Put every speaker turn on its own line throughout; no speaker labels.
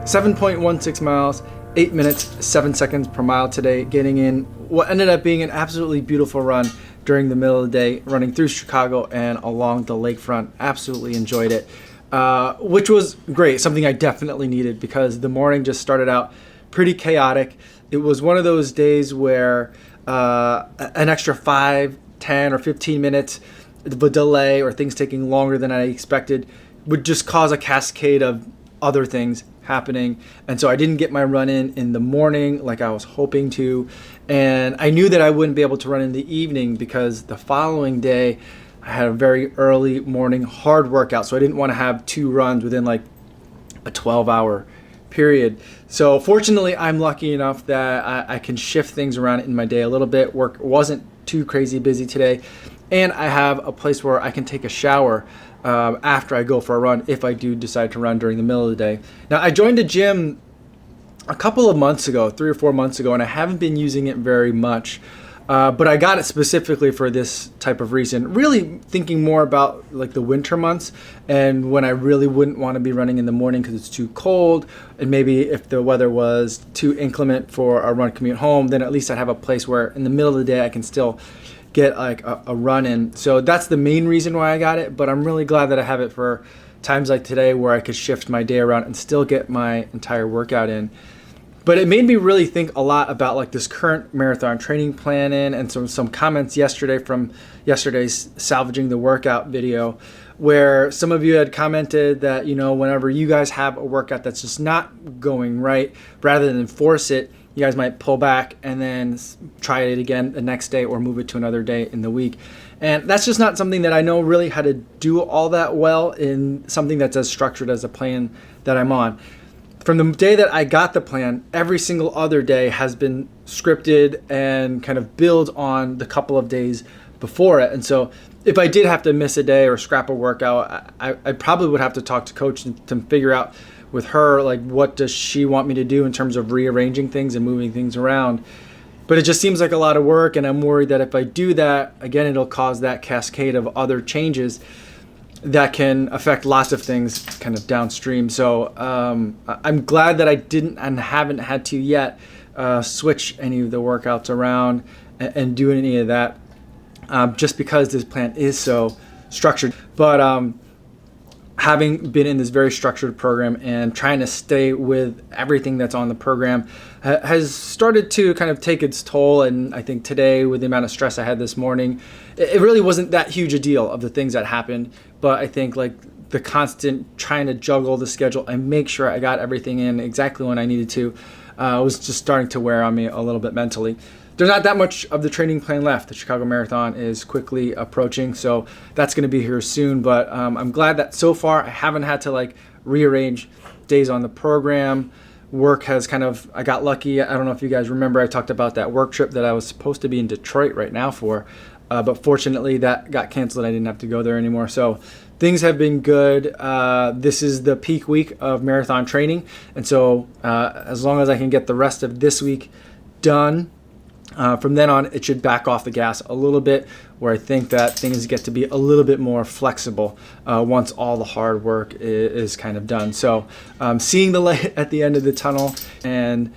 7.16 miles, 8 minutes, 7 seconds per mile today, getting in what ended up being an absolutely beautiful run during the middle of the day, running through Chicago and along the lakefront. Absolutely enjoyed it, which was great, something I definitely needed because the morning just started out pretty chaotic. It was one of those days where an extra 5, 10, or 15 minutes of a delay or things taking longer than I expected would just cause a cascade of other things happening. And so I didn't get my run in the morning like I was hoping to. And I knew that I wouldn't be able to run in the evening because the following day I had a very early morning hard workout. So I didn't want to have 2 runs within like a 12-hour period. So fortunately, I'm lucky enough that I can shift things around in my day a little bit. Work wasn't too crazy busy today. And I have a place where I can take a shower after I go for a run if I do decide to run during the middle of the day. Now, I joined a gym a couple of months ago, 3 or 4 months ago, and I haven't been using it very much. But I got it specifically for this type of reason, really thinking more about like the winter months and when I really wouldn't want to be running in the morning because it's too cold, and maybe if the weather was too inclement for a run commute home, then at least I'd have a place where in the middle of the day I can still get like a run in. So that's the main reason why I got it, but I'm really glad that I have it for times like today where I could shift my day around and still get my entire workout in. But it made me really think a lot about like this current marathon training plan and some comments yesterday from yesterday's Salvaging the Workout video, where some of you had commented that, you know, whenever you guys have a workout that's just not going right, rather than force it, you guys might pull back and then try it again the next day or move it to another day in the week. And that's just not something that I know really how to do all that well in something that's as structured as a plan that I'm on. From the day that I got the plan, every single other day has been scripted and kind of build on the couple of days before it. And so if I did have to miss a day or scrap a workout, I probably would have to talk to coach to figure out with her, like, what does she want me to do in terms of rearranging things and moving things around. But it just seems like a lot of work, and I'm worried that if I do that, again, it'll cause that cascade of other changes that can affect lots of things kind of downstream. So I'm glad that I didn't and haven't had to yet switch any of the workouts around and do any of that, just because this plan is so structured. But having been in this very structured program and trying to stay with everything that's on the program has started to kind of take its toll. And I think today, with the amount of stress I had this morning, it really wasn't that huge a deal of the things that happened. But I think like the constant trying to juggle the schedule and make sure I got everything in exactly when I needed to was just starting to wear on me a little bit mentally. There's not that much of the training plan left. The Chicago Marathon is quickly approaching, so that's going to be here soon. But I'm glad that so far I haven't had to like rearrange days on the program. Work has I got lucky. I don't know if you guys remember, I talked about that work trip that I was supposed to be in Detroit right now for, but fortunately that got canceled. I didn't have to go there anymore. So things have been good. This is the peak week of marathon training, and so as long as I can get the rest of this week done, from then on, it should back off the gas a little bit, where I think that things get to be a little bit more flexible once all the hard work is kind of done. So seeing the light at the end of the tunnel, and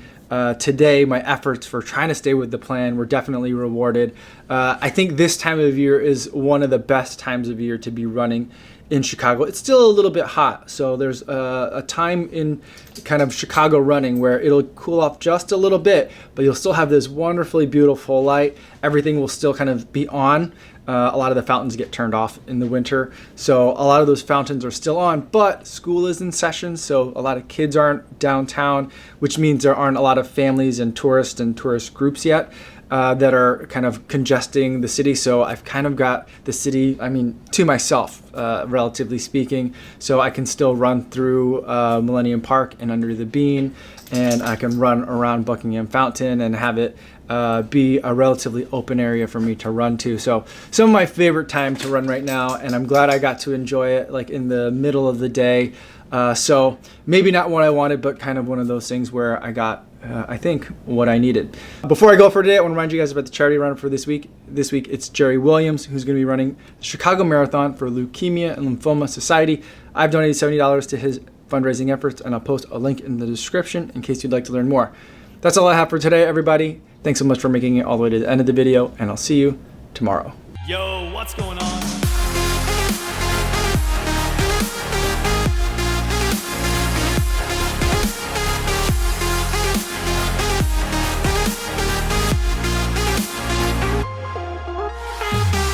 today my efforts for trying to stay with the plan were definitely rewarded. I think this time of year is one of the best times of year to be running in Chicago. It's still a little bit hot, so there's a time in kind of Chicago running where it'll cool off just a little bit, but you'll still have this wonderfully beautiful light. Everything will still kind of be on. A lot of the fountains get turned off in the winter, so a lot of those fountains are still on, but school is in session, so a lot of kids aren't downtown, which means there aren't a lot of families and tourist groups yet. That are kind of congesting the city. So I've kind of got the city, to myself, relatively speaking. So I can still run through Millennium Park and under the Bean, and I can run around Buckingham Fountain and have it be a relatively open area for me to run to. So some of my favorite time to run right now, and I'm glad I got to enjoy it like in the middle of the day. So maybe not what I wanted, but kind of one of those things where I got I think what I needed. Before I go for today, I want to remind you guys about the charity run for this week. This week it's Jerry Williams who's going to be running the Chicago Marathon for Leukemia and Lymphoma Society. I've donated $70 to his fundraising efforts, and I'll post a link in the description in case you'd like to learn more. That's all I have for today, everybody. Thanks so much for making it all the way to the end of the video, and I'll see you tomorrow.
Yo, what's going on?